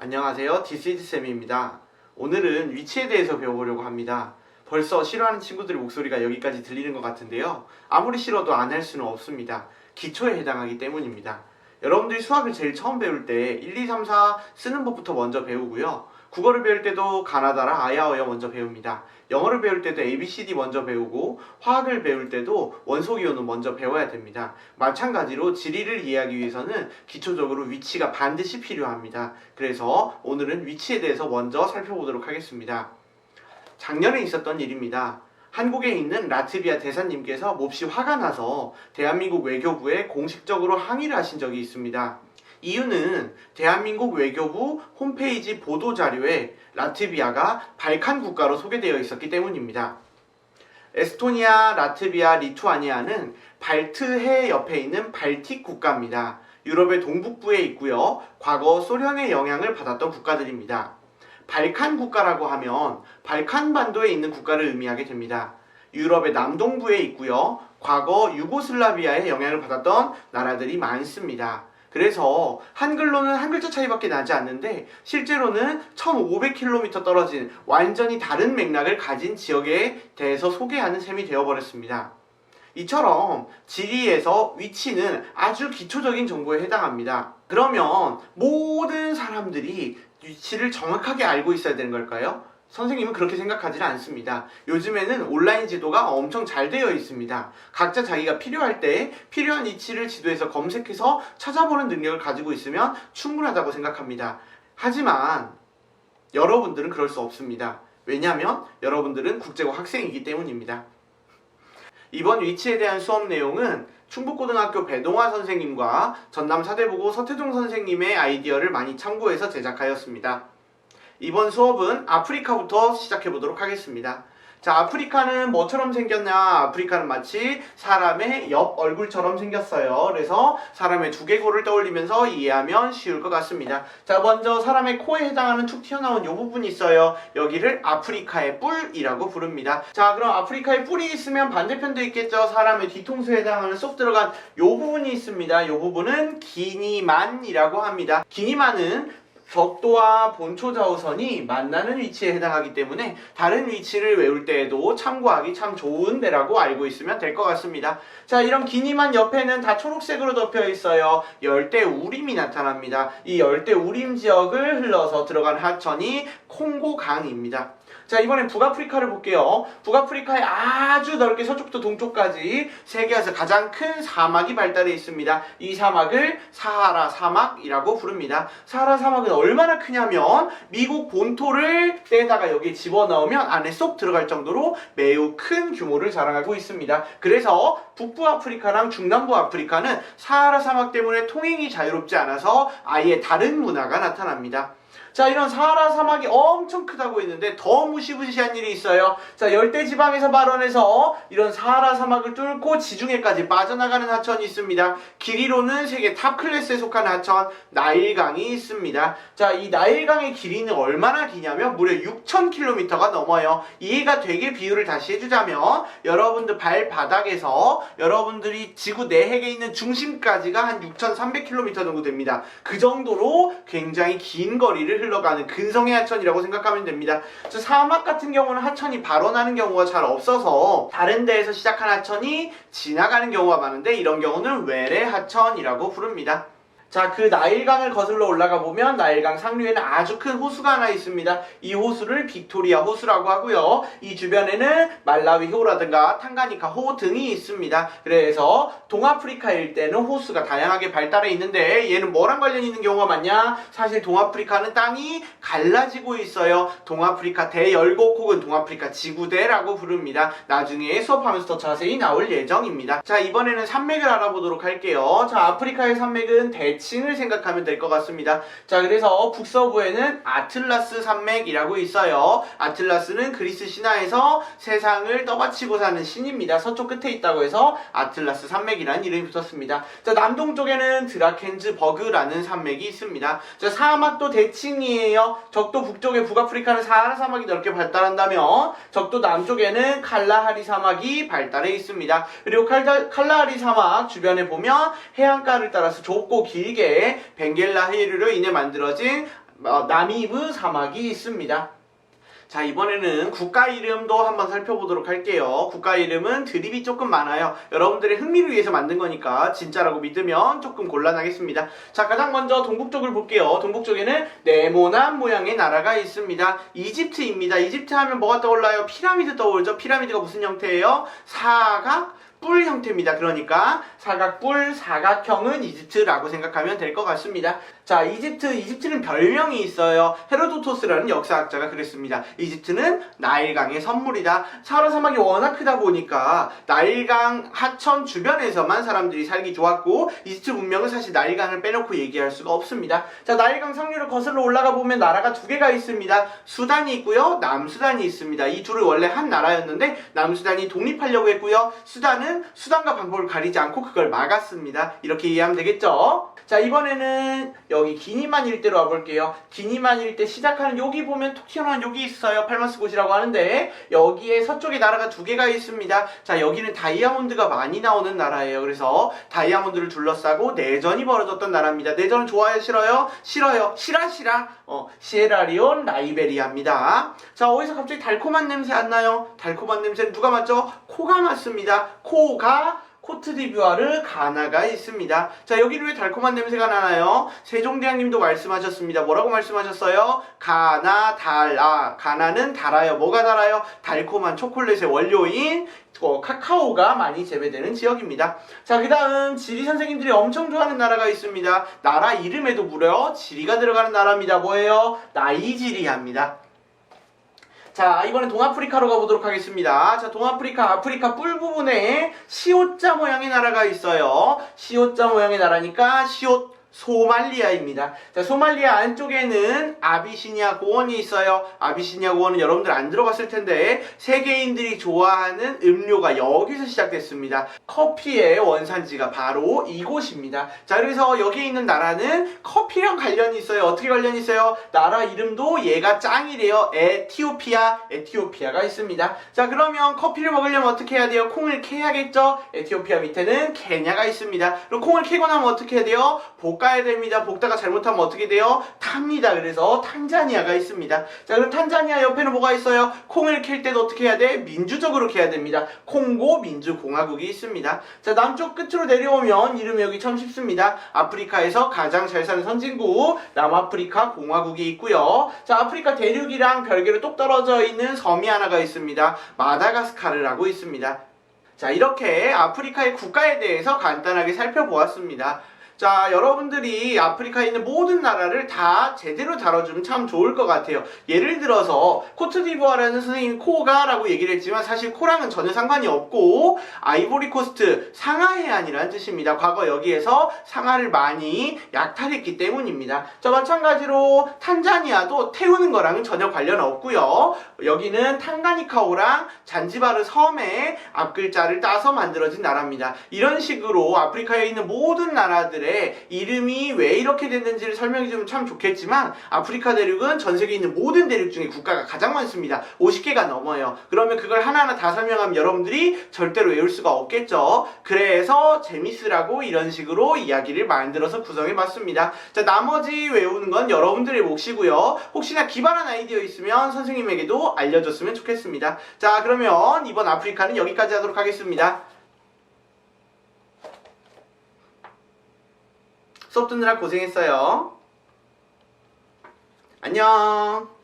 안녕하세요. 디스이즈쌤입니다. 오늘은 위치에 대해서 배워보려고 합니다. 벌써 싫어하는 친구들의 목소리가 여기까지 들리는 것 같은데요. 아무리 싫어도 안 할 수는 없습니다. 기초에 해당하기 때문입니다. 여러분들이 수학을 제일 처음 배울 때 1, 2, 3, 4 쓰는 법부터 먼저 배우고요. 국어를 배울 때도 가나다라 아야어야 먼저 배웁니다. 영어를 배울 때도 ABCD 먼저 배우고 화학을 배울 때도 원소기호는 먼저 배워야 됩니다. 마찬가지로 지리를 이해하기 위해서는 기초적으로 위치가 반드시 필요합니다. 그래서 오늘은 위치에 대해서 먼저 살펴보도록 하겠습니다. 작년에 있었던 일입니다. 한국에 있는 라트비아 대사님께서 몹시 화가 나서 대한민국 외교부에 공식적으로 항의를 하신 적이 있습니다. 이유는 대한민국 외교부 홈페이지 보도자료에 라트비아가 발칸 국가로 소개되어 있었기 때문입니다. 에스토니아, 라트비아, 리투아니아는 발트해 옆에 있는 발틱 국가입니다. 유럽의 동북부에 있고요. 과거 소련의 영향을 받았던 국가들입니다. 발칸 국가라고 하면 발칸 반도에 있는 국가를 의미하게 됩니다. 유럽의 남동부에 있고요. 과거 유고슬라비아의 영향을 받았던 나라들이 많습니다. 그래서 한글로는 한 글자 차이밖에 나지 않는데 실제로는 1500km 떨어진 완전히 다른 맥락을 가진 지역에 대해서 소개하는 셈이 되어버렸습니다. 이처럼 지리에서 위치는 아주 기초적인 정보에 해당합니다. 그러면 모든 사람들이 위치를 정확하게 알고 있어야 되는 걸까요? 선생님은 그렇게 생각하지는 않습니다. 요즘에는 온라인 지도가 엄청 잘 되어 있습니다. 각자 자기가 필요할 때 필요한 위치를 지도에서 검색해서 찾아보는 능력을 가지고 있으면 충분하다고 생각합니다. 하지만 여러분들은 그럴 수 없습니다. 왜냐하면 여러분들은 국제고 학생이기 때문입니다. 이번 위치에 대한 수업 내용은 충북고등학교 배동화 선생님과 전남사대부고 서태종 선생님의 아이디어를 많이 참고해서 제작하였습니다. 이번 수업은 아프리카부터 시작해보도록 하겠습니다. 자, 아프리카는 뭐처럼 생겼냐? 아프리카는 마치 사람의 옆 얼굴처럼 생겼어요. 그래서 사람의 두개골을 떠올리면서 이해하면 쉬울 것 같습니다. 자, 먼저 사람의 코에 해당하는 툭 튀어나온 이 부분이 있어요. 여기를 아프리카의 뿔이라고 부릅니다. 자, 그럼 아프리카의 뿔이 있으면 반대편도 있겠죠. 사람의 뒤통수에 해당하는 쏙 들어간 이 부분이 있습니다. 이 부분은 기니만이라고 합니다. 기니만은 적도와 본초 좌우선이 만나는 위치에 해당하기 때문에 다른 위치를 외울 때에도 참고하기 참 좋은 데라고 알고 있으면 될 것 같습니다. 자, 이런 기니만 옆에는 다 초록색으로 덮여 있어요. 열대우림이 나타납니다. 이 열대우림 지역을 흘러서 들어간 하천이 콩고강입니다. 자, 이번엔 북아프리카를 볼게요. 북아프리카에 아주 넓게 서쪽부터 동쪽까지 세계에서 가장 큰 사막이 발달해 있습니다. 이 사막을 사하라 사막이라고 부릅니다. 사하라 사막은 얼마나 크냐면 미국 본토를 떼다가 여기에 집어넣으면 안에 쏙 들어갈 정도로 매우 큰 규모를 자랑하고 있습니다. 그래서 북부 아프리카랑 중남부 아프리카는 사하라 사막 때문에 통행이 자유롭지 않아서 아예 다른 문화가 나타납니다. 자, 이런 사하라 사막이 엄청 크다고 했는데 더 무시무시한 일이 있어요. 자, 열대지방에서 발원해서 이런 사하라 사막을 뚫고 지중해까지 빠져나가는 하천이 있습니다. 길이로는 세계 탑 클래스에 속한 하천 나일강이 있습니다. 자, 이 나일강의 길이는 얼마나 기냐면 무려 6000km가 넘어요. 이해가 되게 비유를 다시 해주자면 여러분들 발바닥에서 여러분들이 지구 내핵에 있는 중심까지가 한 6300km 정도 됩니다. 그 정도로 굉장히 긴 거리를 흘러가는 근성의 하천이라고 생각하면 됩니다. 사막 같은 경우는 하천이 발원하는 경우가 잘 없어서 다른 데에서 시작한 하천이 지나가는 경우가 많은데 이런 경우는 외래 하천이라고 부릅니다. 자, 그 나일강을 거슬러 올라가 보면 나일강 상류에는 아주 큰 호수가 하나 있습니다. 이 호수를 빅토리아 호수라고 하고요. 이 주변에는 말라위 호라든가 탕가니카 호 등이 있습니다. 그래서 동아프리카 일대는 호수가 다양하게 발달해 있는데 얘는 뭐랑 관련이 있는 경우가 많냐? 사실 동아프리카는 땅이 갈라지고 있어요. 동아프리카 대열곡 혹은 동아프리카 지구대라고 부릅니다. 나중에 수업하면서 더 자세히 나올 예정입니다. 자, 이번에는 산맥을 알아보도록 할게요. 자, 아프리카의 산맥은 대칭을 생각하면 될 것 같습니다. 자, 그래서 북서부에는 아틀라스 산맥이라고 있어요. 아틀라스는 그리스 신화에서 세상을 떠받치고 사는 신입니다. 서쪽 끝에 있다고 해서 아틀라스 산맥이라는 이름이 붙었습니다. 자, 남동쪽에는 드라켄즈버그라는 산맥이 있습니다. 자, 사막도 대칭이에요. 적도 북쪽에 북아프리카는 사하라 사막이 넓게 발달한다면 적도 남쪽에는 칼라하리 사막이 발달해 있습니다. 그리고 칼라하리 사막 주변에 보면 해안가를 따라서 좁고 길게 벵겔라 해류로 인해 만들어진 나미브 사막이 있습니다. 자, 이번에는 국가 이름도 한번 살펴보도록 할게요. 국가 이름은 드립이 조금 많아요. 여러분들의 흥미를 위해서 만든 거니까 진짜라고 믿으면 조금 곤란하겠습니다. 자, 가장 먼저 동북 쪽을 볼게요. 동북 쪽에는 네모난 모양의 나라가 있습니다. 이집트입니다. 이집트 하면 뭐가 떠올라요? 피라미드 떠오르죠? 피라미드가 무슨 형태예요? 사각 뿔 형태입니다. 그러니까 사각뿔, 사각형은 이집트라고 생각하면 될 것 같습니다. 자, 이집트는 별명이 있어요. 헤로도토스라는 역사학자가 그랬습니다. 이집트는 나일강의 선물이다. 사하라 사막이 워낙 크다 보니까 나일강 하천 주변에서만 사람들이 살기 좋았고, 이집트 문명은 사실 나일강을 빼놓고 얘기할 수가 없습니다. 자, 나일강 상류를 거슬러 올라가 보면 나라가 두 개가 있습니다. 수단이 있고요, 남수단이 있습니다. 이 둘은 원래 한 나라였는데 남수단이 독립하려고 했고요, 수단은 수단과 방법을 가리지 않고 그걸 막았습니다. 이렇게 이해하면 되겠죠? 자, 이번에는 여기 기니만 일대로 와볼게요. 기니만 일대 시작하는 여기 보면 톡 튀어나온 여기 있어요. 팔마스곳이라고 하는데 여기에 서쪽에 나라가 두 개가 있습니다. 자, 여기는 다이아몬드가 많이 나오는 나라예요. 그래서 다이아몬드를 둘러싸고 내전이 벌어졌던 나라입니다. 내전 좋아요? 싫어요? 싫어요. 시라시라. 시에라리온 라이베리아입니다. 자, 어디서 갑자기 달콤한 냄새 안 나요? 달콤한 냄새는 누가 맡죠? 코가 맡습니다. 코가 코트디부아르 가나가 있습니다. 자, 여기는 왜 달콤한 냄새가 나나요? 세종대왕님도 말씀하셨습니다. 뭐라고 말씀하셨어요? 가나 달아. 가나는 달아요. 뭐가 달아요? 달콤한 초콜릿의 원료인 카카오가 많이 재배되는 지역입니다. 자, 그 다음 지리 선생님들이 엄청 좋아하는 나라가 있습니다. 나라 이름에도 무려 지리가 들어가는 나라입니다. 뭐예요? 나이지리아입니다. 자, 이번엔 동아프리카로 가보도록 하겠습니다. 자, 아프리카 뿔 부분에 시옷자 모양의 나라가 있어요. 시옷자 모양의 나라니까 소말리아입니다. 자, 소말리아 안쪽에는 아비시니아 고원이 있어요. 아비시니아 고원은 여러분들 안 들어봤을 텐데 세계인들이 좋아하는 음료가 여기서 시작됐습니다. 커피의 원산지가 바로 이곳입니다. 자, 그래서 여기 있는 나라는 커피랑 관련이 있어요. 어떻게 관련이 있어요? 나라 이름도 얘가 짱이래요. 에티오피아가 있습니다. 자, 그러면 커피를 먹으려면 어떻게 해야 돼요? 콩을 캐야겠죠? 에티오피아 밑에는 케냐가 있습니다. 그럼 콩을 캐고 나면 어떻게 해야 돼요? 볶아야 됩니다. 볶다가 잘못하면 어떻게 돼요? 탑니다. 그래서 탄자니아가 있습니다. 자, 그럼 탄자니아 옆에는 뭐가 있어요? 콩을 캘 때도 어떻게 해야 돼? 민주적으로 캐야 됩니다. 콩고 민주공화국이 있습니다. 자, 남쪽 끝으로 내려오면 이름이 여기 참 쉽습니다. 아프리카에서 가장 잘 사는 선진국 남아프리카 공화국이 있고요. 자, 아프리카 대륙이랑 별개로 똑 떨어져 있는 섬이 하나가 있습니다. 마다가스카르라고 있습니다. 자, 이렇게 아프리카의 국가에 대해서 간단하게 살펴보았습니다. 자, 여러분들이 아프리카에 있는 모든 나라를 다 제대로 다뤄주면 참 좋을 것 같아요. 예를 들어서 코트디부아르는 선생님이 코가라고 얘기를 했지만 사실 코랑은 전혀 상관이 없고 아이보리코스트 상하해안이라는 뜻입니다. 과거 여기에서 상하를 많이 약탈했기 때문입니다. 자, 마찬가지로 탄자니아도 태우는 거랑은 전혀 관련 없고요. 여기는 탕가니카오랑 잔지바르 섬의 앞글자를 따서 만들어진 나라입니다. 이런 식으로 아프리카에 있는 모든 나라들의 이름이 왜 이렇게 됐는지를 설명해주면 참 좋겠지만 아프리카 대륙은 전 세계에 있는 모든 대륙 중에 국가가 가장 많습니다. 50개가 넘어요. 그러면 그걸 하나하나 다 설명하면 여러분들이 절대로 외울 수가 없겠죠. 그래서 재밌으라고 이런 식으로 이야기를 만들어서 구성해봤습니다. 자, 나머지 외우는 건 여러분들의 몫이고요. 혹시나 기발한 아이디어 있으면 선생님에게도 알려줬으면 좋겠습니다. 자, 그러면 이번 아프리카는 여기까지 하도록 하겠습니다. 수업 듣느라 고생했어요. 안녕.